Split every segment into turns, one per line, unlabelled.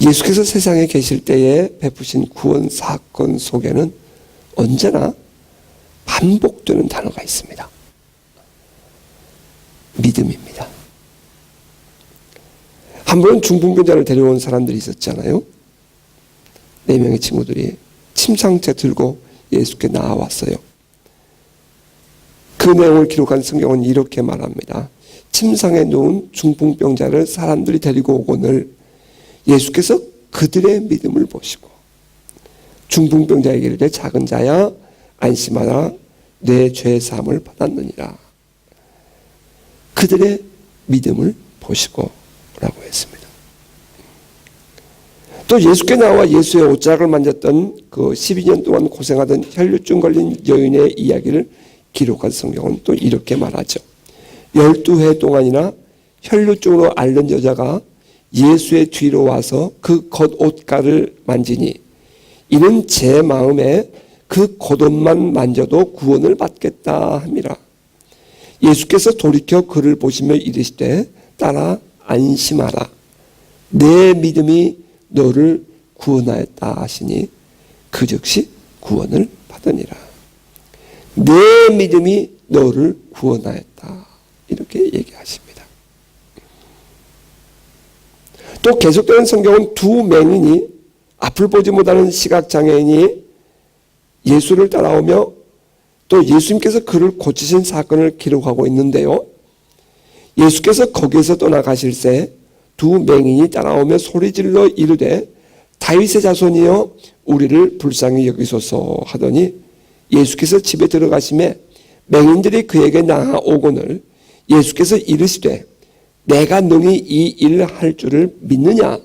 예수께서 세상에 계실 때에 베푸신 구원 사건 속에는 언제나 반복되는 단어가 있습니다. 믿음입니다. 한 번은 중풍병자를 데려온 사람들이 있었잖아요. 4명의 친구들이 침상째 들고 예수께 나와왔어요. 그 내용을 기록한 성경은 이렇게 말합니다. 침상에 누운 중풍병자를 사람들이 데리고 오거늘 예수께서 그들의 믿음을 보시고 중풍병자에게 이르되 작은 자야 안심하라 내 죄 사함을 받았느니라. 그들의 믿음을 보시고 라고 했습니다. 또 예수께 나와 예수의 옷자락을 만졌던 그 12년 동안 고생하던 혈류증 걸린 여인의 이야기를 기록한 성경은 또 이렇게 말하죠. 12해 동안이나 혈류증으로 앓는 여자가 예수의 뒤로 와서 그 겉옷가를 만지니 이는 제 마음에 그 겉옷만 만져도 구원을 받겠다 함이라. 예수께서 돌이켜 그를 보시며 이르시되 따라 안심하라. 내 믿음이 너를 구원하였다 하시니 그 즉시 구원을 받으니라. 내 믿음이 너를 구원하였다. 이렇게 얘기하십니다. 또 계속되는 성경은 두 맹인이 앞을 보지 못하는 시각장애인이 예수를 따라오며 또 예수님께서 그를 고치신 사건을 기록하고 있는데요. 예수께서 거기에서 떠나가실새 두 맹인이 따라오며 소리질러 이르되 다윗의 자손이여 우리를 불쌍히 여기소서 하더니 예수께서 집에 들어가심에 맹인들이 그에게 나아오거늘 예수께서 이르시되 내가 능히 이 일을 할 줄을 믿느냐?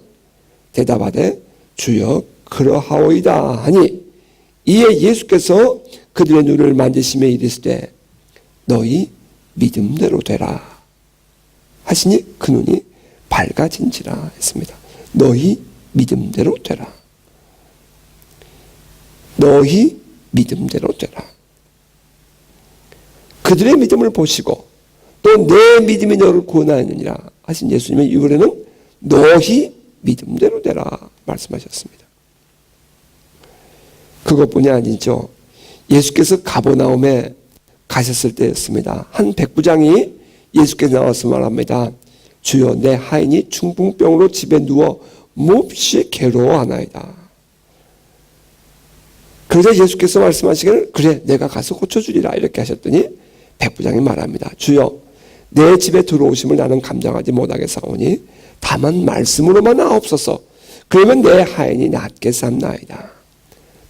대답하되 주여 그러하오이다 하니 이에 예수께서 그들의 눈을 만지시며 이르시되 너희 믿음대로 되라 하시니 그 눈이 밝아진지라 했습니다. 너희 믿음대로 되라. 너희 믿음대로 되라. 그들의 믿음을 보시고 또 내 믿음이 너를 구원하느니라 하신 예수님의 이후에는 너희 믿음대로 되라 말씀하셨습니다. 그것뿐이 아니죠. 예수께서 가버나움에 가셨을 때였습니다. 한 백부장이 예수께서 나와서 말합니다. 주여 내 하인이 중풍병으로 집에 누워 몹시 괴로워하나이다. 그러자 예수께서 말씀하시기를 그래 내가 가서 고쳐주리라 이렇게 하셨더니 백부장이 말합니다. 주여 내 집에 들어오심을 나는 감당하지 못하겠사오니 다만 말씀으로만 하옵소서. 그러면 내 하인이 낫게 삼나이다.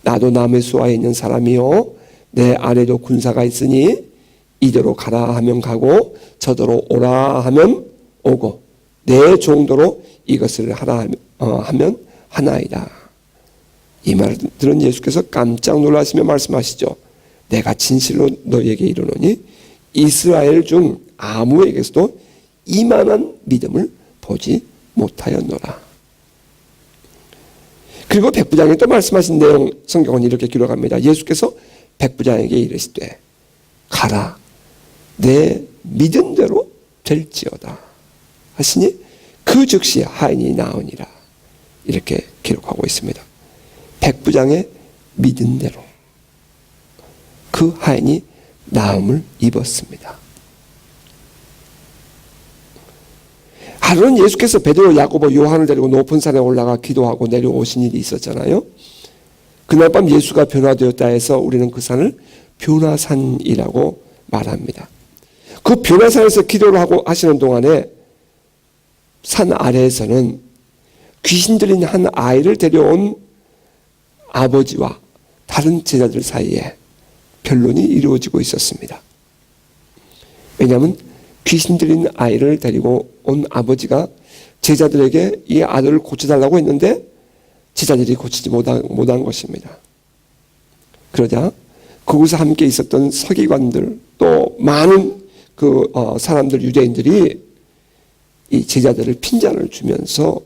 나도 남의 수하에 있는 사람이요 내 아래도 군사가 있으니 이대로 가라 하면 가고 저대로 오라 하면 오고 내 정도로 이것을 하라 하면 하나이다. 이 말을 들은 예수께서 깜짝 놀라시며 말씀하시죠. 내가 진실로 너희에게 이르노니 이스라엘 중 아무에게서도 이만한 믿음을 보지 못하였노라. 그리고 백부장이 또 말씀하신 내용 성경은 이렇게 기록합니다. 예수께서 백부장에게 이르시되 가라 내 믿은 대로 될지어다 하시니 그 즉시 하인이 나으니라 이렇게 기록하고 있습니다. 백부장의 믿은 대로 그 하인이 나음을 입었습니다. 하루는 예수께서 베드로, 야고보, 요한을 데리고 높은 산에 올라가 기도하고 내려오신 일이 있었잖아요. 그날 밤 예수가 변화되었다 해서 우리는 그 산을 변화산이라고 말합니다. 그 변화산에서 기도를 하고 하시는 동안에 산 아래에서는 귀신 들린 한 아이를 데려온 아버지와 다른 제자들 사이에 변론이 이루어지고 있었습니다. 왜냐하면 귀신 들린 아이를 데리고 온 아버지가 제자들에게 이 아들을 고쳐달라고 했는데 제자들이 고치지 못한 것입니다. 그러자 그곳에 함께 있었던 서기관들 또 많은 사람들 유대인들이 이 제자들을 핀잔을 주면서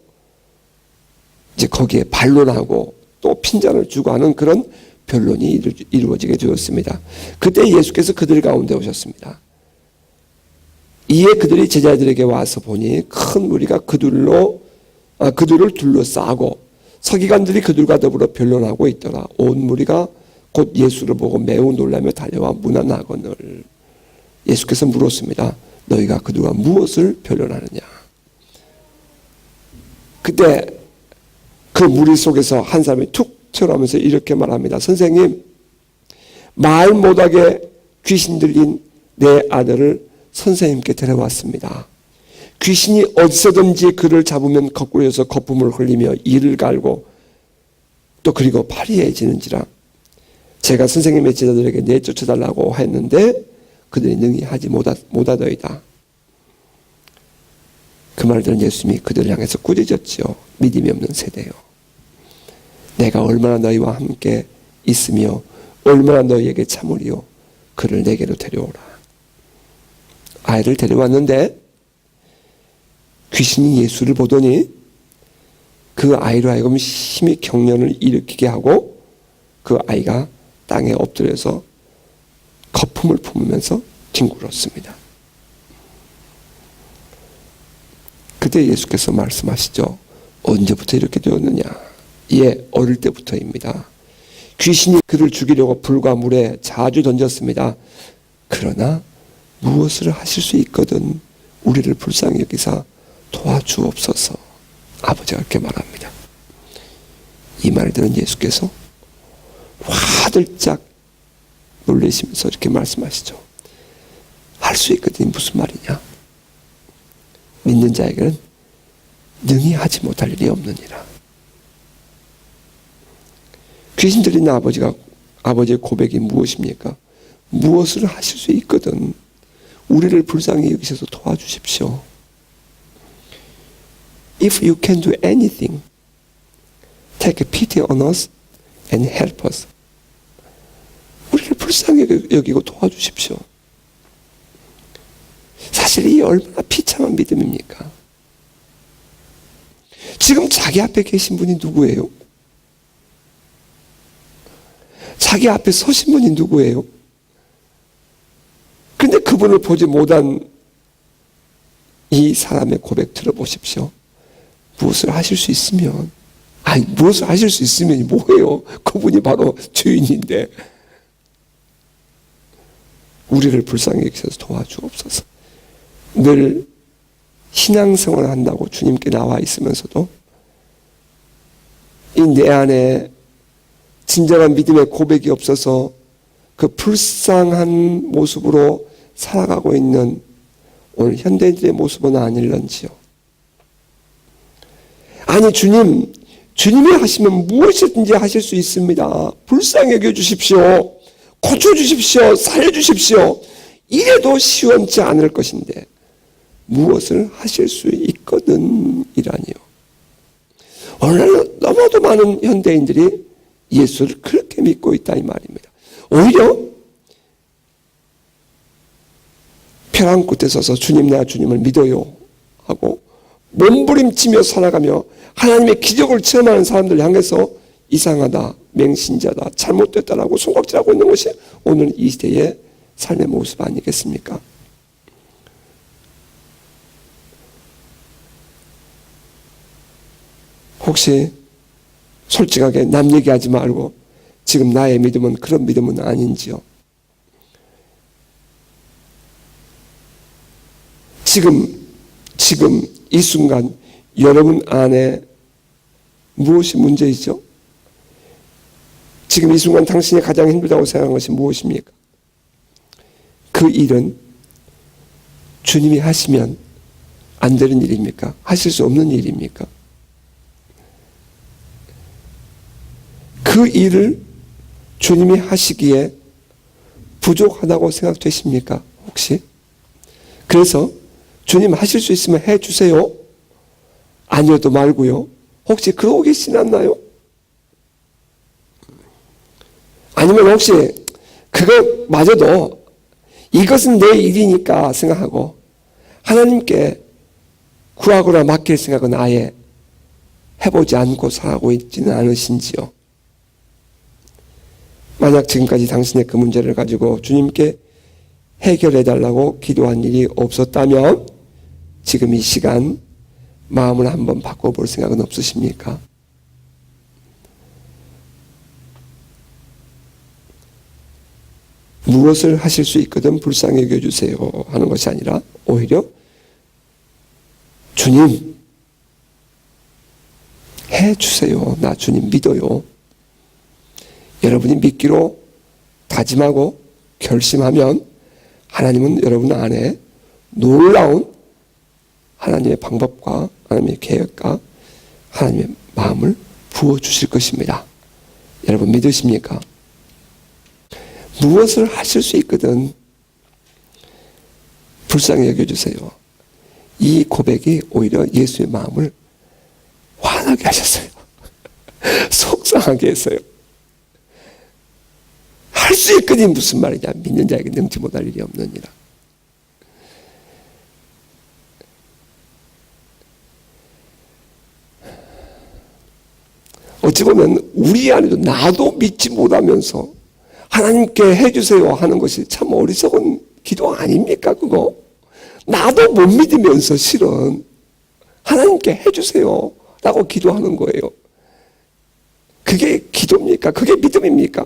이제 거기에 반론하고 또 핀잔을 주고 하는 그런 변론이 이루어지게 되었습니다. 그때 예수께서 그들 가운데 오셨습니다. 이에 그들이 제자들에게 와서 보니 큰 무리가 그들로 그들을 둘러싸고 서기관들이 그들과 더불어 변론하고 있더라. 온 무리가 곧 예수를 보고 매우 놀라며 달려와 문안 나거늘. 예수께서 물었습니다. 너희가 그들과 무엇을 변론하느냐? 그때 그 무리 속에서 한 사람이 툭 튀어나오면서 이렇게 말합니다. 선생님, 말 못하게 귀신 들린 내 아들을 선생님께 데려왔습니다. 귀신이 어디서든지 그를 잡으면 거꾸로서 거품을 흘리며 이를 갈고 또 그리고 파리해지는지라. 제가 선생님의 제자들에게 내쫓아달라고 했는데 그들이 능히 하지 못하더이다. 그 말을 들은 예수님이 그들을 향해서 꾸짖었지요. 믿음이 없는 세대요. 내가 얼마나 너희와 함께 있으며 얼마나 너희에게 참으리요. 그를 내게로 데려오라. 아이를 데려왔는데 귀신이 예수를 보더니 그 아이로 하여금 심히 경련을 일으키게 하고 그 아이가 땅에 엎드려서 거품을 품으면서 뒹굴었습니다. 그때 예수께서 말씀하시죠. 언제부터 이렇게 되었느냐? 예, 어릴 때부터입니다. 귀신이 그를 죽이려고 불과 물에 자주 던졌습니다. 그러나 무엇을 하실 수 있거든 우리를 불쌍히 여기사 도와주옵소서. 아버지가 그렇게 말합니다. 이 말을 들은 예수께서 화들짝 놀라시면서 이렇게 말씀하시죠. 할 수 있거든 무슨 말이냐? 믿는 자에게는 능히 하지 못할 일이 없느니라. 귀신 들린 아버지의 고백이 무엇입니까? 무엇을 하실 수 있거든 우리를 불쌍히 여기셔서 도와주십시오. If you can do anything, take pity on us and help us. 우리를 불쌍히 여기고 도와주십시오. 사실 이 얼마나 비참한 믿음입니까? 지금 자기 앞에 계신 분이 누구예요? 자기 앞에 서신 분이 누구예요? 근데 그분을 보지 못한 이 사람의 고백 들어보십시오. 무엇을 하실 수 있으면, 무엇을 하실 수 있으면 뭐예요? 그분이 바로 주인인데 우리를 불쌍히 여기셔서 도와주옵소서. 늘 신앙생활을 한다고 주님께 나와 있으면서도 이 내 안에 진정한 믿음의 고백이 없어서 그 불쌍한 모습으로 살아가고 있는 오늘 현대인들의 모습은 아닐런지요. 아니 주님이 하시면 무엇이든지 하실 수 있습니다. 불쌍히 여겨주십시오. 고쳐주십시오. 살려주십시오. 이래도 시원치 않을 것인데 무엇을 하실 수 있거든 이라니요. 오늘날 너무도 많은 현대인들이 예수를 그렇게 믿고 있다 이 말입니다. 오히려 벼랑 끝에 서서 주님 내가 주님을 믿어요 하고 몸부림치며 살아가며 하나님의 기적을 체험하는 사람들 향해서 이상하다, 맹신자다, 잘못됐다라고 손가락질하고 있는 것이 오늘 이 시대의 삶의 모습 아니겠습니까? 혹시 솔직하게 남 얘기하지 말고 지금 나의 믿음은 그런 믿음은 아닌지요? 지금 이 순간 여러분 안에 무엇이 문제이죠? 지금 이 순간 당신이 가장 힘들다고 생각하는 것이 무엇입니까? 그 일은 주님이 하시면 안 되는 일입니까? 하실 수 없는 일입니까? 그 일을 주님이 하시기에 부족하다고 생각되십니까? 혹시? 그래서 주님 하실 수 있으면 해주세요. 아니어도 말고요. 혹시 그러고 계시지 않나요? 아니면 혹시 그거마저도 이것은 내 일이니까 생각하고 하나님께 구하거나 맡길 생각은 아예 해보지 않고 살아가고 있지는 않으신지요? 만약 지금까지 당신의 그 문제를 가지고 주님께 해결해달라고 기도한 일이 없었다면 지금 이 시간 마음을 한번 바꿔볼 생각은 없으십니까? 무엇을 하실 수 있거든 불쌍히 여겨주세요 하는 것이 아니라 오히려 주님 해주세요. 나 주님 믿어요. 여러분이 믿기로 다짐하고 결심하면 하나님은 여러분 안에 놀라운 하나님의 방법과 하나님의 계획과 하나님의 마음을 부어주실 것입니다. 여러분 믿으십니까? 무엇을 하실 수 있거든 불쌍히 여겨주세요. 이 고백이 오히려 예수의 마음을 화나게 하셨어요. 속상하게 했어요. 할 수 있거니 무슨 말이냐. 믿는 자에게 능치 못할 일이 없느니라. 어찌 보면 우리 안에도 나도 믿지 못하면서 하나님께 해주세요 하는 것이 참 어리석은 기도 아닙니까 그거? 나도 못 믿으면서 실은 하나님께 해주세요 라고 기도하는 거예요. 그게 기도입니까? 그게 믿음입니까?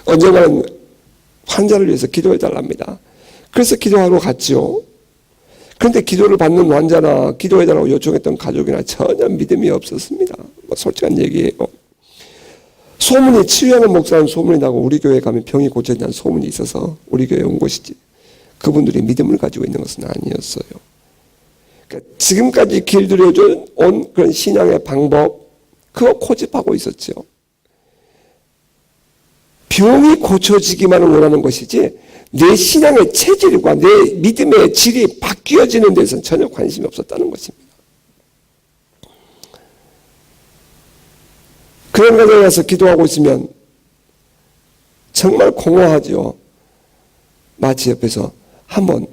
언젠가는 환자를 위해서 기도해 달랍니다. 그래서 기도하러 갔지요. 그런데 기도를 받는 환자나 기도해 달라고 요청했던 가족이나 전혀 믿음이 없었습니다. 솔직한 얘기예요. 소문이 치유하는 목사는 소문이 나고 우리 교회에 가면 병이 고쳐진다는 소문이 있어서 우리 교회에 온 것이지 그분들이 믿음을 가지고 있는 것은 아니었어요. 그러니까 지금까지 길들여져 온 그런 신앙의 방법 그거 고집하고 있었죠. 병이 고쳐지기만을 원하는 것이지 내 신앙의 체질과 내 믿음의 질이 바뀌어지는 데서는 전혀 관심이 없었다는 것입니다. 그런 과정에서 기도하고 있으면 정말 공허하죠. 마치 옆에서 한번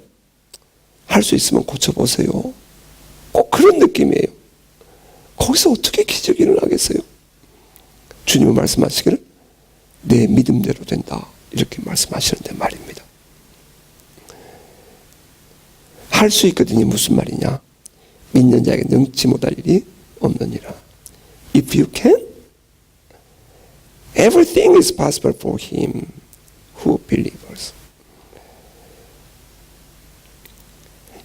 할 수 있으면 고쳐보세요. 꼭 그런 느낌이에요. 거기서 어떻게 기적이 일어나겠어요? 주님은 말씀하시기를 내 믿음대로 된다 이렇게 말씀하시는데 말입니다. 할 수 있거든요. 무슨 말이냐? 믿는 자에게 능치 못할 일이 없느니라. If you can, everything is possible for him who believes.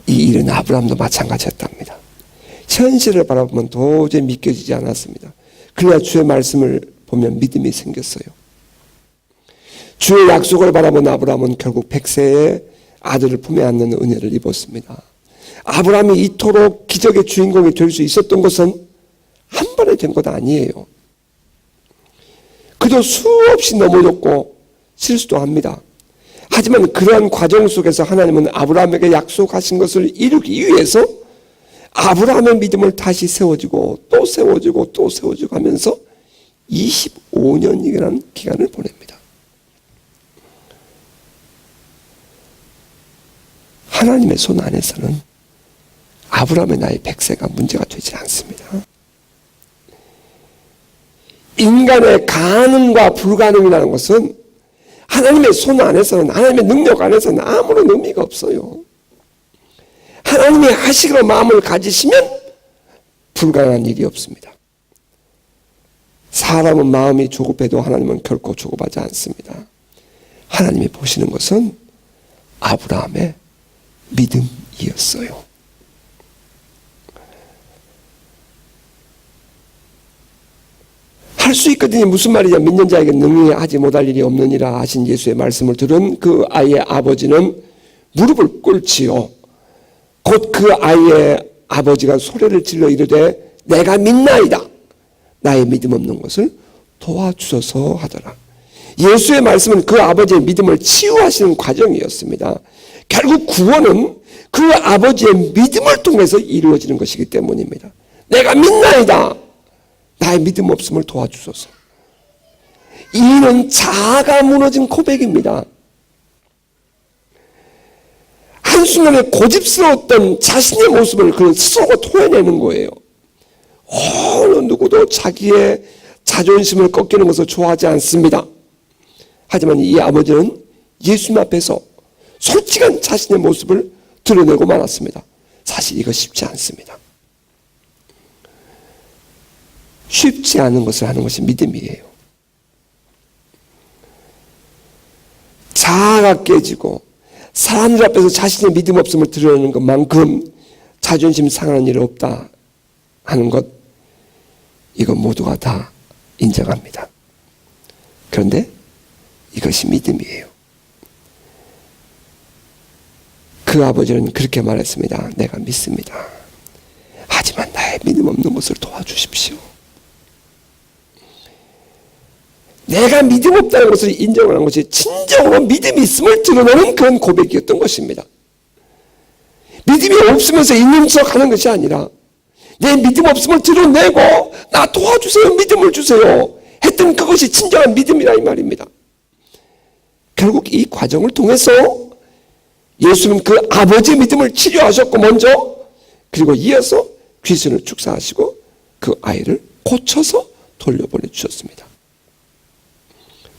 이 일은 아브라함도 마찬가지였답니다. 현실을 바라보면 도저히 믿겨지지 않았습니다. 그러나 주의 말씀을 보면 믿음이 생겼어요. 주의 약속을 바라본 아브라함은 결국 100세의 아들을 품에 안는 은혜를 입었습니다. 아브라함이 이토록 기적의 주인공이 될 수 있었던 것은 한 번에 된 것 아니에요. 그도 수없이 넘어졌고 실수도 합니다. 하지만 그러한 과정 속에서 하나님은 아브라함에게 약속하신 것을 이루기 위해서 아브라함의 믿음을 다시 세워지고 또 세워지고 또 세워지고 하면서 25년이라는 기간을 보냅니다. 하나님의 손 안에서는 아브라함의 나이 100세가 문제가 되지 않습니다. 인간의 가능과 불가능이라는 것은 하나님의 손 안에서는 하나님의 능력 안에서는 아무런 의미가 없어요. 하나님이 하시기로 마음을 가지시면 불가능한 일이 없습니다. 사람은 마음이 조급해도 하나님은 결코 조급하지 않습니다. 하나님이 보시는 것은 아브라함의 믿음이었어요. 할 수 있거든요. 무슨 말이냐. 믿는 자에게 능히 하지 못할 일이 없느니라 하신 예수의 말씀을 들은 그 아이의 아버지는 무릎을 꿇지요. 곧 그 아이의 아버지가 소리를 질러 이르되 내가 믿나이다. 나의 믿음 없는 것을 도와주소서 하더라. 예수의 말씀은 그 아버지의 믿음을 치유하시는 과정이었습니다. 결국 구원은 그 아버지의 믿음을 통해서 이루어지는 것이기 때문입니다. 내가 믿나이다. 나의 믿음 없음을 도와주소서. 이는 자아가 무너진 고백입니다. 한순간에 고집스러웠던 자신의 모습을 그런 스스로가 토해내는 거예요. 어느 누구도 자기의 자존심을 꺾이는 것을 좋아하지 않습니다. 하지만 이 아버지는 예수님 앞에서 솔직한 자신의 모습을 드러내고 말았습니다. 사실 이거 쉽지 않습니다. 쉽지 않은 것을 하는 것이 믿음이에요. 자아가 깨지고 사람들 앞에서 자신의 믿음 없음을 드러내는 것만큼 자존심 상하는 일이 없다 하는 것, 이건 모두가 다 인정합니다. 그런데 이것이 믿음이에요. 그 아버지는 그렇게 말했습니다. 내가 믿습니다. 하지만 나의 믿음 없는 것을 도와주십시오. 내가 믿음 없다는 것을 인정하는 것이 진정으로 믿음이 있음을 드러내는 그런 고백이었던 것입니다. 믿음이 없으면서 있는 척 하는 것이 아니라 내 믿음 없음을 드러내고 나 도와주세요, 믿음을 주세요 했던 그것이 진정한 믿음이라 이 말입니다. 결국 이 과정을 통해서 예수는 그 아버지의 믿음을 치료하셨고 먼저, 그리고 이어서 귀신을 축사하시고 그 아이를 고쳐서 돌려보내 주셨습니다.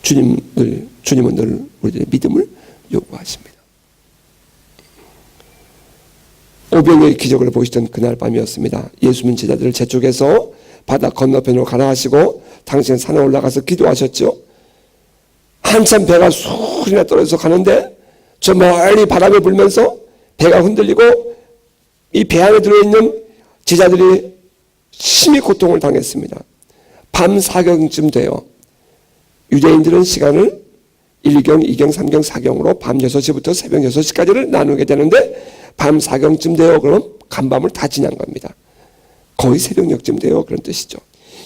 주님은 늘 우리들의 믿음을 요구하십니다. 오병이의 기적을 보시던 그날 밤이었습니다. 예수님은 제자들을 제쪽에서 바다 건너편으로 가라 하시고 당신은 산에 올라가서 기도하셨죠. 한참 배가 술이나 떨어져서 가는데 저 멀리 바람이 불면서 배가 흔들리고 이 배 안에 들어있는 제자들이 심히 고통을 당했습니다. 밤 4경쯤 돼요. 유대인들은 시간을 1경, 2경, 3경, 4경으로 밤 6시부터 새벽 6시까지를 나누게 되는데 밤 4경쯤 돼요. 그럼 간밤을 다 지난 겁니다. 거의 새벽녘쯤 돼요. 그런 뜻이죠.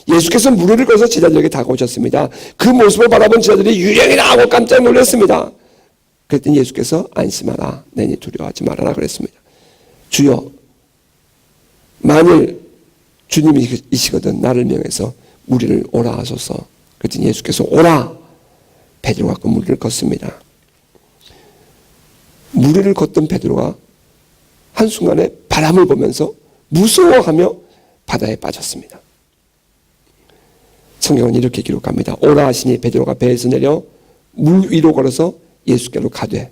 예수께서 무리를 걸어서 제자들에게 다가오셨습니다. 그 모습을 바라본 제자들이 유령이라 하고 깜짝 놀랐습니다. 그랬더니 예수께서 안심하라, 내니 두려워하지 말아라 그랬습니다. 주여, 만일 주님이시거든 나를 명해서 무리를 오라 하소서. 그랬더니 예수께서 오라, 베드로가 그 무리를 걷습니다. 무리를 걷던 베드로가 한순간에 바람을 보면서 무서워하며 바다에 빠졌습니다. 성경은 이렇게 기록합니다. 오라 하시니 베드로가 배에서 내려 물 위로 걸어서 예수께로 가되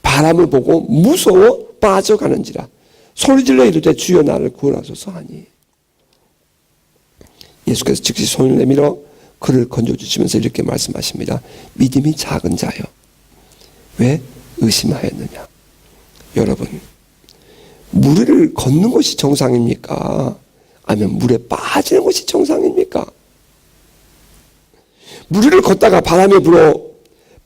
바람을 보고 무서워 빠져가는지라 소리질러 이르되 주여 나를 구원하소서 하니, 예수께서 즉시 손을 내밀어 그를 건져주시면서 이렇게 말씀하십니다. 믿음이 작은 자여 왜 의심하였느냐. 여러분, 물을 걷는 것이 정상입니까? 아니면 물에 빠지는 것이 정상입니까? 무리를 걷다가 바람이 불어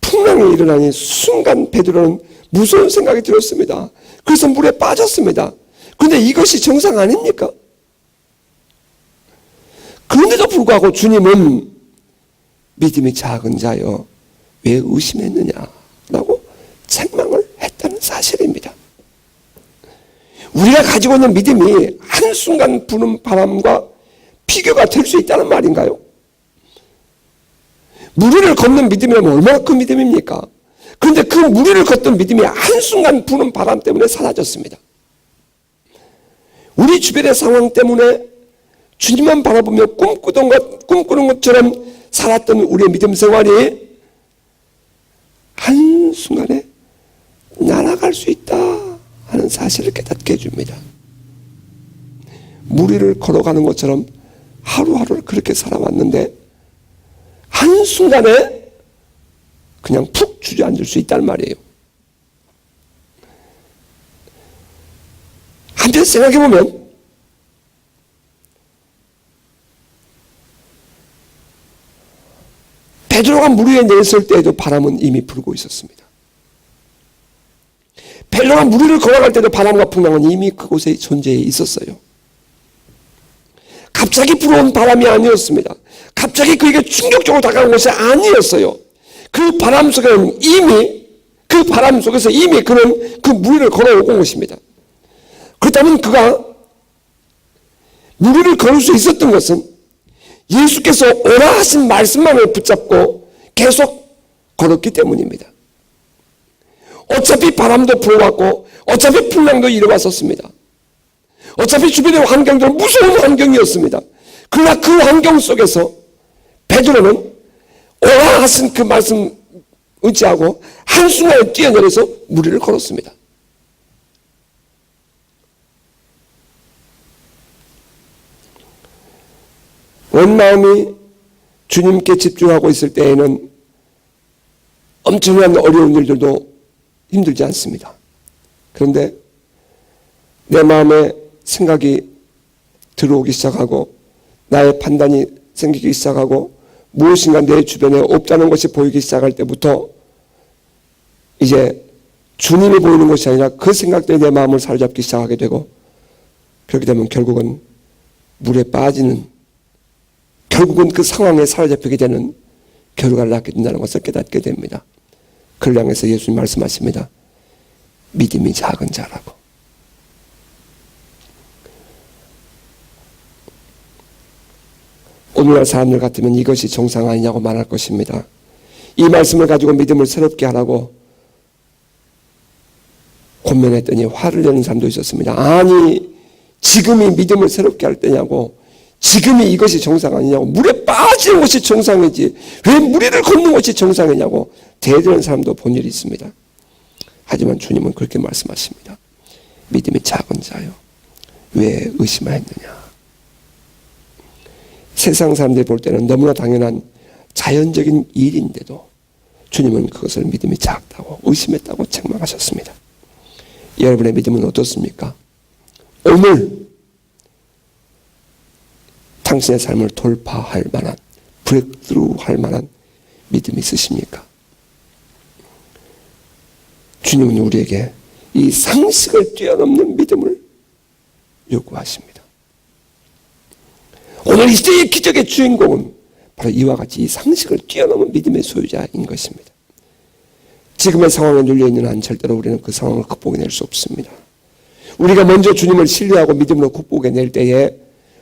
풍랑이 일어나니 순간 베드로는 무서운 생각이 들었습니다. 그래서 물에 빠졌습니다. 그런데 이것이 정상 아닙니까? 그런데도 불구하고 주님은 믿음이 작은 자여 왜 의심했느냐라고 책망을 했다는 사실입니다. 우리가 가지고 있는 믿음이 한순간 부는 바람과 비교가 될 수 있다는 말인가요? 무리를 걷는 믿음이라면 얼마나 큰 믿음입니까? 그런데 그 무리를 걷던 믿음이 한순간 부는 바람 때문에 사라졌습니다. 우리 주변의 상황 때문에 주님만 바라보며 꿈꾸는 것처럼 살았던 우리의 믿음 생활이 한순간에 날아갈 수 있다 하는 사실을 깨닫게 해줍니다. 무리를 걸어가는 것처럼 하루하루를 그렇게 살아왔는데 한순간에 그냥 푹 주저앉을 수 있다는 말이에요. 한편 생각해보면 베드로가 물 위에 내렸을 때에도 바람은 이미 불고 있었습니다. 베드로가 물 위를 걸어갈 때도 바람과 풍랑은 이미 그곳에 존재해 있었어요. 갑자기 불어온 바람이 아니었습니다. 갑자기 그에게 충격적으로 다가온 것이 아니었어요. 그 바람 속에는 이미, 그 바람 속에서 이미 그는 그 물 위를 걸어오고 온 것입니다. 그렇다면 그가 물 위를 걸을 수 있었던 것은 예수께서 오라 하신 말씀만을 붙잡고 계속 걸었기 때문입니다. 어차피 바람도 불어왔고 어차피 풍랑도 일어왔었습니다. 어차피 주변의 환경들은 무서운 환경이었습니다. 그러나 그 환경 속에서 베드로는 오라 하신 그 말씀 의지하고 한순간에 뛰어내려서 무리를 걸었습니다. 온 마음이 주님께 집중하고 있을 때에는 엄청난 어려운 일들도 힘들지 않습니다. 그런데 내 마음에 생각이 들어오기 시작하고 나의 판단이 생기기 시작하고 무엇인가 내 주변에 없다는 것이 보이기 시작할 때부터 이제 주님이 보이는 것이 아니라 그 생각들이 내 마음을 사로잡기 시작하게 되고 그렇게 되면 결국은 물에 빠지는, 결국은 그 상황에 사로잡히게 되는 결과를 낳게 된다는 것을 깨닫게 됩니다. 그를 향해서 예수님 말씀하십니다. 믿음이 작은 자라고. 오늘날 사람들 같으면 이것이 정상 아니냐고 말할 것입니다. 이 말씀을 가지고 믿음을 새롭게 하라고 권면했더니 화를 내는 사람도 있었습니다. 아니, 지금이 믿음을 새롭게 할 때냐고, 지금이 이것이 정상 아니냐고, 물에 빠지는 것이 정상이지 왜 무리를 걷는 것이 정상이냐고 대드는 사람도 본 일이 있습니다. 하지만 주님은 그렇게 말씀하십니다. 믿음이 작은 자요, 왜 의심하였느냐. 세상 사람들이 볼 때는 너무나 당연한 자연적인 일인데도 주님은 그것을 믿음이 작다고, 의심했다고 책망하셨습니다. 여러분의 믿음은 어떻습니까? 오늘 당신의 삶을 돌파할 만한, 브레이크스루 할 만한 믿음이 있으십니까? 주님은 우리에게 이 상식을 뛰어넘는 믿음을 요구하십니다. 오늘 이 시대의 기적의 주인공은 바로 이와 같이 이 상식을 뛰어넘은 믿음의 소유자인 것입니다. 지금의 상황에 눌려있는 한 절대로 우리는 그 상황을 극복해낼 수 없습니다. 우리가 먼저 주님을 신뢰하고 믿음으로 극복해낼 때에,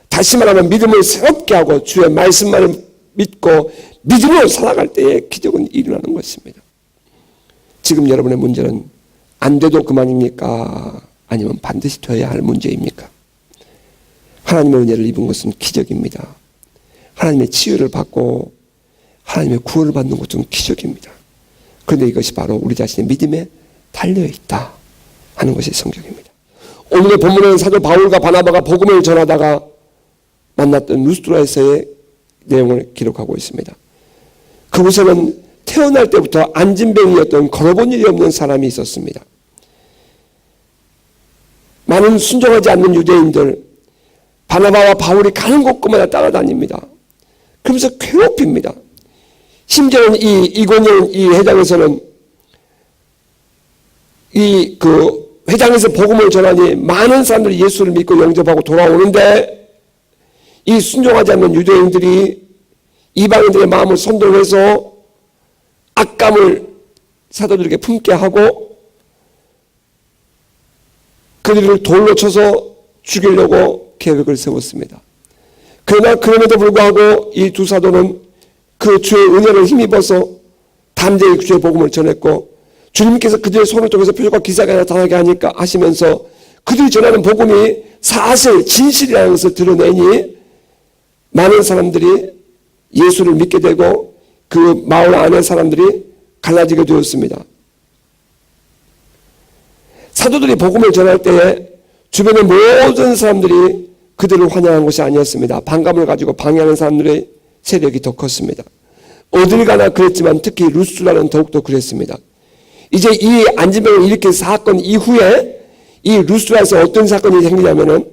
다시 말하면 믿음을 새롭게 하고 주의 말씀만을 믿고 믿음으로 살아갈 때에 기적은 일어나는 것입니다. 지금 여러분의 문제는 안 돼도 그만입니까? 아니면 반드시 되어야 할 문제입니까? 하나님의 은혜를 입은 것은 기적입니다. 하나님의 치유를 받고 하나님의 구원을 받는 것은 기적입니다. 그런데 이것이 바로 우리 자신의 믿음에 달려있다 하는 것이 성경입니다. 오늘의 본문에는 사도 바울과 바나바가 복음을 전하다가 만났던 루스드라에서의 내용을 기록하고 있습니다. 그곳에는 태어날 때부터 안진병이었던 걸어본 일이 없는 사람이 있었습니다. 많은 순종하지 않는 유대인들, 바나바와 바울이 가는 곳마다 따라다닙니다. 그러면서 괴롭힙니다. 심지어는 이고니온 이 회장에서는 회장에서 복음을 전하니 많은 사람들이 예수를 믿고 영접하고 돌아오는데, 이 순종하지 않는 유대인들이 이방인들의 마음을 선동해서 악감을 사도들에게 품게 하고 그들을 돌로 쳐서 죽이려고 계획을 세웠습니다. 그러나 그럼에도 불구하고 이 두 사도는 그 주의 은혜를 힘입어서 담대히 주의 복음을 전했고, 주님께서 그들의 손을 통해서 표적과 기사가 나타나게 하시면서 그들이 전하는 복음이 사실 진실이라는 것을 드러내니 많은 사람들이 예수를 믿게 되고 그 마을 안의 사람들이 갈라지게 되었습니다. 사도들이 복음을 전할 때에 주변의 모든 사람들이 그들을 환영한 것이 아니었습니다. 반감을 가지고 방해하는 사람들의 세력이 더 컸습니다. 어딜 가나 그랬지만 특히 루스드라는 더욱더 그랬습니다. 이제 이 안진병을 일으킨 사건 이후에 이 루스드라에서 어떤 사건이 생기냐면은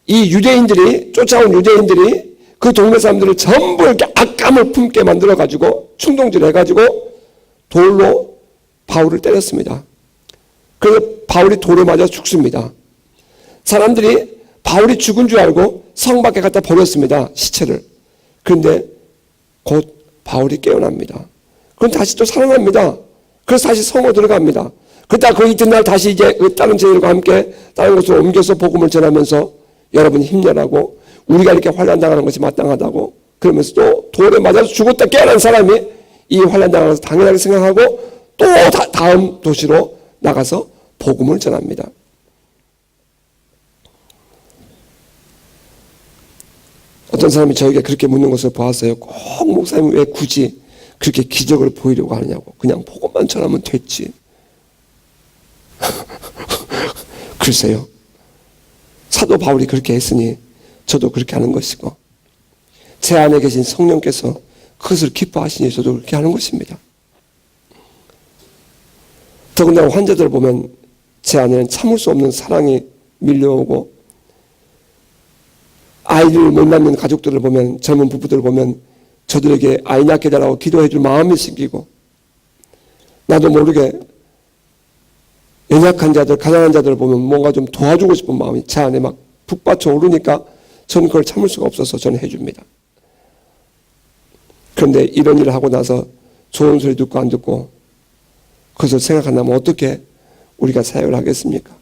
이 유대인들이, 쫓아온 유대인들이 그 동네 사람들을 전부 이렇게 악감을 품게 만들어가지고 충동질해가지고 돌로 바울을 때렸습니다. 그래서 바울이 돌에 맞아 죽습니다. 사람들이 바울이 죽은 줄 알고 성 밖에 갖다 버렸습니다. 시체를. 그런데 곧 바울이 깨어납니다. 그럼 다시 또 살아납니다. 그래서 다시 성으로 들어갑니다. 그러다 그 이튿날 다시 이제 다른 제들과 함께 다른 곳으로 옮겨서 복음을 전하면서 여러분 힘내라고, 우리가 이렇게 환난당하는 것이 마땅하다고, 그러면서 또 돌에 맞아서 죽었다 깨어난 사람이 이 환난당하는 것을 당연하게 생각하고 또 다음 도시로 나가서 복음을 전합니다. 어떤 사람이 저에게 그렇게 묻는 것을 보았어요. 꼭 목사님이 왜 굳이 그렇게 기적을 보이려고 하느냐고. 그냥 복음만 전하면 됐지. 글쎄요. 사도 바울이 그렇게 했으니 저도 그렇게 하는 것이고, 제 안에 계신 성령께서 그것을 기뻐하시니 저도 그렇게 하는 것입니다. 더군다나 환자들을 보면 제 안에는 참을 수 없는 사랑이 밀려오고, 아이를 못 낳는 가족들을 보면, 젊은 부부들을 보면 저들에게 아이 낳게 해달라고 기도해 줄 마음이 생기고, 나도 모르게 연약한 자들, 가난한 자들을 보면 뭔가 좀 도와주고 싶은 마음이 제 안에 막 북받쳐 오르니까 저는 그걸 참을 수가 없어서 저는 해줍니다. 그런데 이런 일을 하고 나서 좋은 소리 듣고 안 듣고 그것을 생각한다면 어떻게 우리가 사역을 하겠습니까?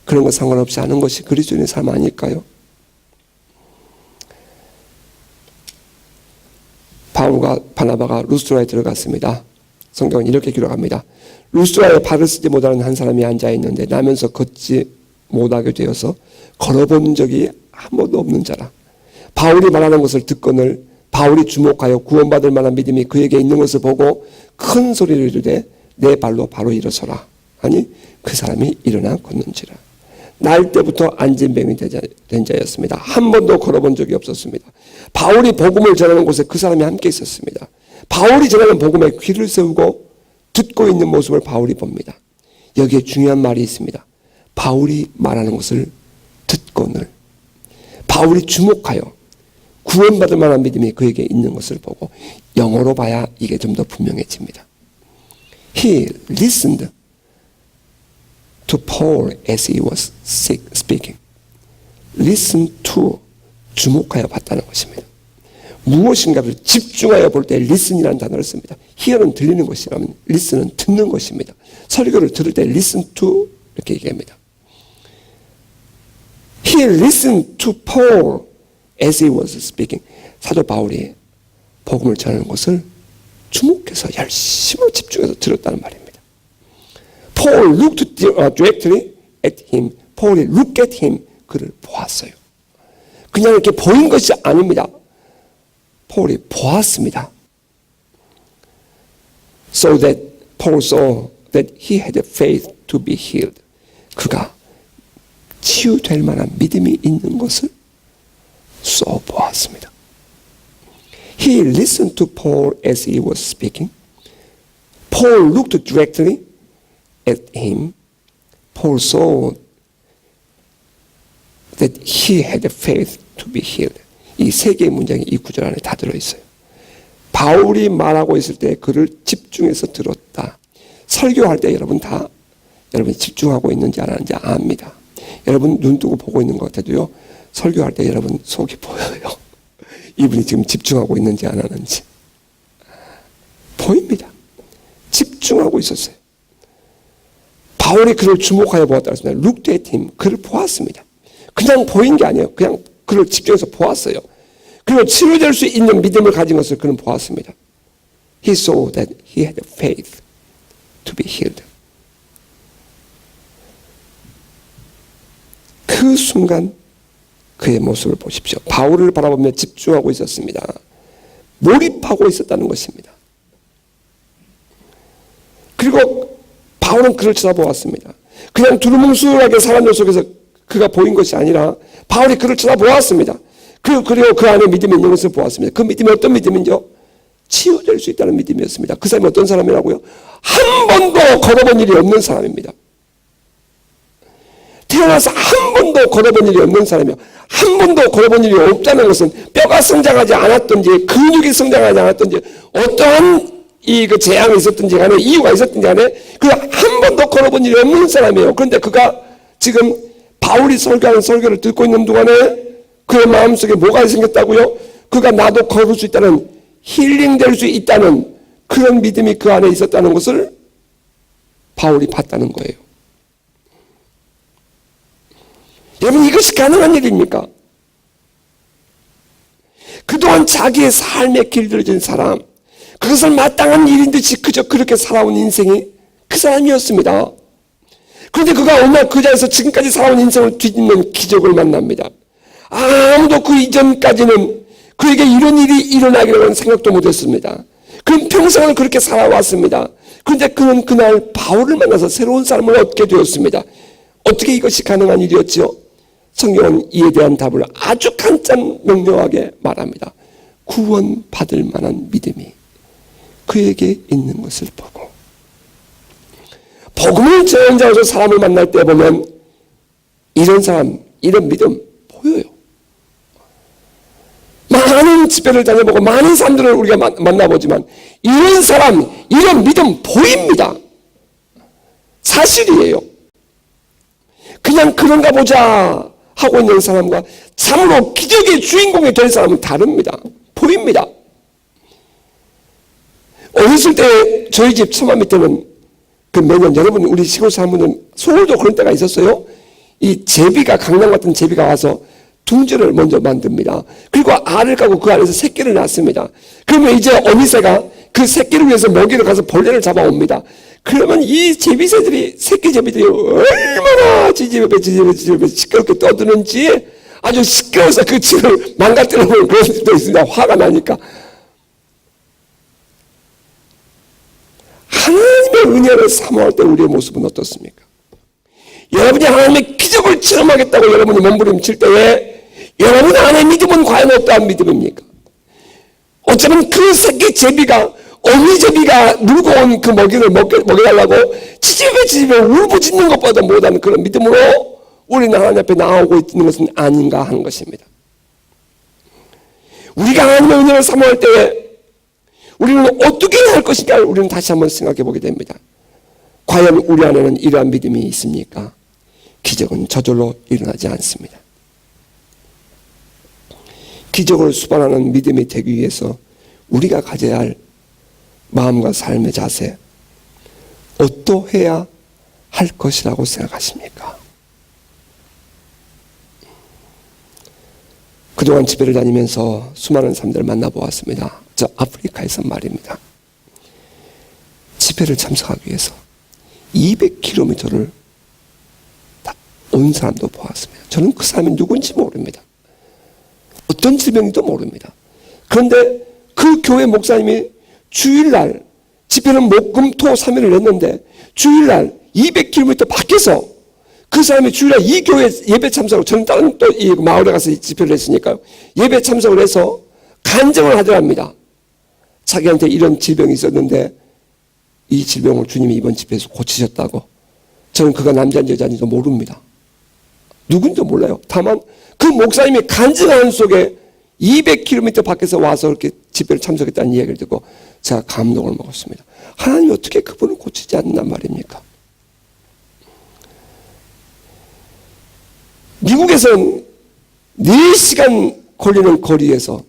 그런 거 상관없이 하는 것이 그리스도인의 삶 아닐까요? 바울과 바나바가 루스드라에 들어갔습니다. 성경은 이렇게 기록합니다. 루스드라에 발을 쓰지 못하는 한 사람이 앉아있는데 나면서 걷지 못하게 되어서 걸어본 적이 한 번도 없는 자라. 바울이 말하는 것을 듣거늘 바울이 주목하여 구원받을 만한 믿음이 그에게 있는 것을 보고 큰 소리를 이르되 내 발로 바로 일어서라. 아니 그 사람이 일어나 걷는지라. 날 때부터 안진병이 된 자였습니다. 한 번도 걸어본 적이 없었습니다. 바울이 복음을 전하는 곳에 그 사람이 함께 있었습니다. 바울이 전하는 복음에 귀를 세우고 듣고 있는 모습을 바울이 봅니다. 여기에 중요한 말이 있습니다. 바울이 말하는 것을 듣고는, 바울이 주목하여 구원받을 만한 믿음이 그에게 있는 것을 보고, 영어로 봐야 이게 좀 더 분명해집니다. He listened to Paul as he was speaking. Listen to, 주목하여 봤다는 것입니다. 무엇인가를 집중하여 볼 때 listen이라는 단어를 씁니다. hear는 들리는 것이라면 listen은 듣는 것입니다. 설교를 들을 때 listen to 이렇게 얘기합니다. He listened to Paul as he was speaking. 사도 바울이 복음을 전하는 것을 주목해서 열심히 집중해서 들었다는 말입니다. Paul looked directly at him. Paul이 look at him. 그를 보았어요. 그냥 이렇게 보인 것이 아닙니다. 폴이 보았습니다. So that Paul saw that he had faith to be healed. 그가 치유될 만한 믿음이 있는 것을 보았습니다. He listened to Paul as he was speaking. Paul looked directly at him. Paul saw that he had faith to be healed. 이 세 개의 문장이 이 구절 안에 다 들어있어요. 바울이 말하고 있을 때 그를 집중해서 들었다. 설교할 때 여러분이 집중하고 있는지 안 하는지 압니다. 여러분 눈 뜨고 보고 있는 것 같아도요, 설교할 때 여러분 속이 보여요. 이분이 지금 집중하고 있는지 안 하는지. 보입니다. 집중하고 있었어요. 바울이 그를 주목하여 보았다고 했습니다. Looked at him. 그를 보았습니다. 그냥 보인 게 아니에요. 그냥 그를 집중해서 보았어요. 그리고 치유될 수 있는 믿음을 가진 것을 그는 보았습니다. He saw that he had faith to be healed. 그 순간 그의 모습을 보십시오. 바울을 바라보며 집중하고 있었습니다. 몰입하고 있었다는 것입니다. 그리고 바울은 그를 쳐다보았습니다. 그냥 두루뭉술하게 사람들 속에서 그가 보인 것이 아니라 바울이 그를 쳐다보았습니다. 그리고 그 안에 믿음이 있는 것을 보았습니다. 그 믿음이 어떤 믿음인지요? 치유될 수 있다는 믿음이었습니다. 그 사람이 어떤 사람이라고요? 한 번도 걸어본 일이 없는 사람입니다. 태어나서 한 번도 걸어본 일이 없는 사람이요. 한 번도 걸어본 일이 없다는 것은 뼈가 성장하지 않았던지 근육이 성장하지 않았던지 어떠한 그 재앙이 있었든지 간에 이유가 있었든지 간에 그 한 번도 걸어본 일이 없는 사람이에요. 그런데 그가 지금 바울이 설교하는 설교를 듣고 있는 동안에 그의 마음속에 뭐가 생겼다고요? 그가 나도 걸을 수 있다는, 힐링될 수 있다는 그런 믿음이 그 안에 있었다는 것을 바울이 봤다는 거예요. 여러분, 이것이 가능한 일입니까? 그동안 자기의 삶의 길들을 진 사람, 그것을 마땅한 일인 듯이 그저 그렇게 살아온 인생이 그 사람이었습니다. 그런데 그가 어느 날 그 자리에서 지금까지 살아온 인생을 뒤집는 기적을 만납니다. 아무도 그 이전까지는 그에게 이런 일이 일어나기라고는 생각도 못했습니다. 그는 평생을 그렇게 살아왔습니다. 그런데 그는 그날 바울을 만나서 새로운 삶을 얻게 되었습니다. 어떻게 이것이 가능한 일이었죠? 성경은 이에 대한 답을 아주 간단 명료하게 말합니다. 구원받을 만한 믿음이 그에게 있는 것을 보고, 복음을 전하면서 사람을 만날 때 보면 이런 사람, 이런 믿음 보여요. 많은 집회를 다녀보고 많은 사람들을 우리가 만나보지만 이런 사람, 이런 믿음 보입니다. 사실이에요. 그냥 그런가 보자 하고 있는 사람과 참으로 기적의 주인공이 될 사람은 다릅니다. 보입니다. 어렸을 때 저희 집 처마 밑에는 그 매년, 여러분 우리 시골 사람들은 서울도 그런 때가 있었어요. 이 제비가, 강남 같은 제비가 와서 둥지를 먼저 만듭니다. 그리고 알을 까고 그 안에서 새끼를 낳습니다. 그러면 이제 어미새가 그 새끼를 위해서 먹이러 가서 벌레를 잡아옵니다. 그러면 이 제비새들이, 새끼 제비들이 얼마나 지지배배 시끄럽게 떠드는지 아주 시끄러워서 그 집을 망가뜨려보는 그런 집도 있습니다. 화가 나니까. 하나님의 은혜를 사모할 때 우리의 모습은 어떻습니까? 여러분이 하나님의 기적을 체험하겠다고 여러분이 몸부림칠 때에 여러분 안에 믿음은 과연 어떠한 믿음입니까? 어쩌면 그 새끼 제비가, 어미 제비가 물고 온 그 먹이를 먹여달라고 지지배 울부짖는 것보다 못하는 그런 믿음으로 우리는 하나님 앞에 나오고 있는 것은 아닌가 하는 것입니다. 우리가 하나님의 은혜를 사모할 때에 우리는 어떻게 해야 할 것인가 우리는 다시 한번 생각해 보게 됩니다. 과연 우리 안에는 이러한 믿음이 있습니까? 기적은 저절로 일어나지 않습니다. 기적을 수반하는 믿음이 되기 위해서 우리가 가져야 할 마음과 삶의 자세, 어떠해야 할 것이라고 생각하십니까? 그동안 집회를 다니면서 수많은 사람들을 만나보았습니다. 저 아프리카에서 말입니다. 집회를 참석하기 위해서 200km를 온 사람도 보았습니다. 저는 그 사람이 누군지 모릅니다. 어떤 질병인지도 모릅니다. 그런데 그 교회 목사님이 주일날, 집회는 목, 금, 토, 3일을 했는데 주일날 200km 밖에서 그 사람이 주일날 이 교회 예배 참석을, 저는 다른 또 이 마을에 가서 집회를 했으니까요. 예배 참석을 해서 간증을 하더랍니다. 자기한테 이런 질병이 있었는데 이 질병을 주님이 이번 집회에서 고치셨다고. 저는 그가 남자인지 여자인지도 모릅니다. 누군지도 몰라요. 다만 그 목사님이 간증하는 속에 200km 밖에서 와서 이렇게 집회를 참석했다는 이야기를 듣고 제가 감동을 먹었습니다. 하나님이 어떻게 그분을 고치지 않는단 말입니까? 미국에서는 4시간 걸리는 거리에서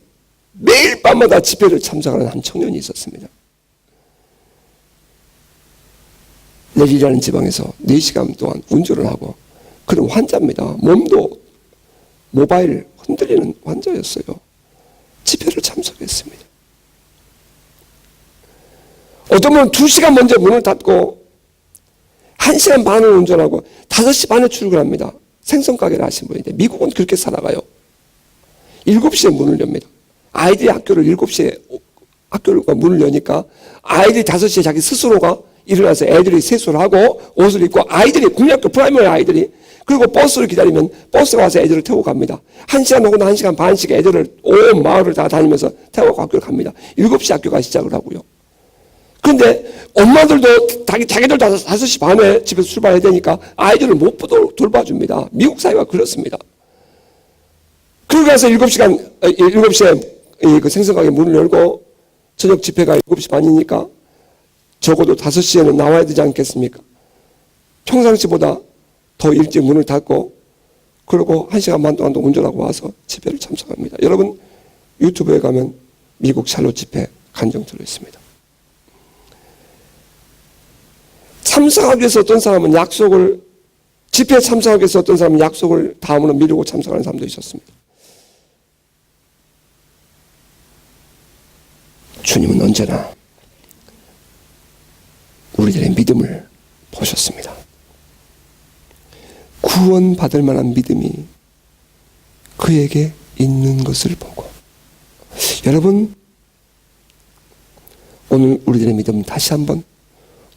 매일 밤마다 집회를 참석하는 한 청년이 있었습니다. 레리라는 지방에서 4시간 동안 운전을 하고, 그런 환자입니다. 몸도 모바일 흔들리는 환자였어요. 집회를 참석했습니다. 어떤 분은 2시간 먼저 문을 닫고 1시간 반을 운전하고 5시 반에 출근합니다. 생선가게를 하신 분인데 미국은 그렇게 살아가요. 7시에 문을 엽니다. 아이들이 학교를 7시에 학교가 문을 여니까 아이들이 5시에 자기 스스로가 일어나서 애들이 세수를 하고 옷을 입고, 아이들이 국민학교 프라이머리 아이들이, 그리고 버스를 기다리면 버스가 와서 애들을 태우고 갑니다. 1시간 혹은 1시간 반씩 애들을 온 마을을 다 다니면서 태우고 학교를 갑니다. 7시 학교가 시작을 하고요. 그런데 엄마들도 자기들 5시 반에 집에서 출발해야 되니까 아이들을 못 돌봐줍니다. 미국 사회가 그렇습니다. 그러고 가서 7시에 그 생선가게 문을 열고 저녁 집회가 7시 반이니까 적어도 5시에는 나와야 되지 않겠습니까? 평상시보다 더 일찍 문을 닫고, 그리고 1시간 반 동안 운전하고 와서 집회를 참석합니다. 여러분 유튜브에 가면 미국 샬롯 집회 간증 들어있습니다. 참석하기 위해서 어떤 사람은 집회에 참석하기 위해서 어떤 사람은 약속을 다음으로 미루고 참석하는 사람도 있었습니다. 주님은 언제나 우리들의 믿음을 보셨습니다. 구원받을 만한 믿음이 그에게 있는 것을 보고, 여러분 오늘 우리들의 믿음 다시 한번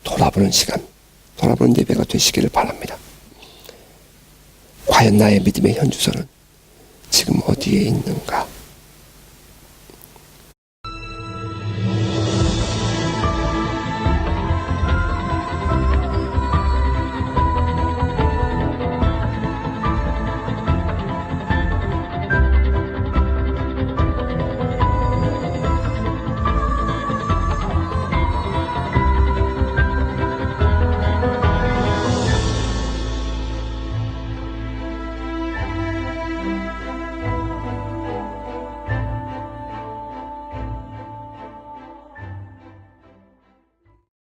돌아보는 시간, 돌아보는 예배가 되시기를 바랍니다. 과연 나의 믿음의 현주소는 지금 어디에 있는가?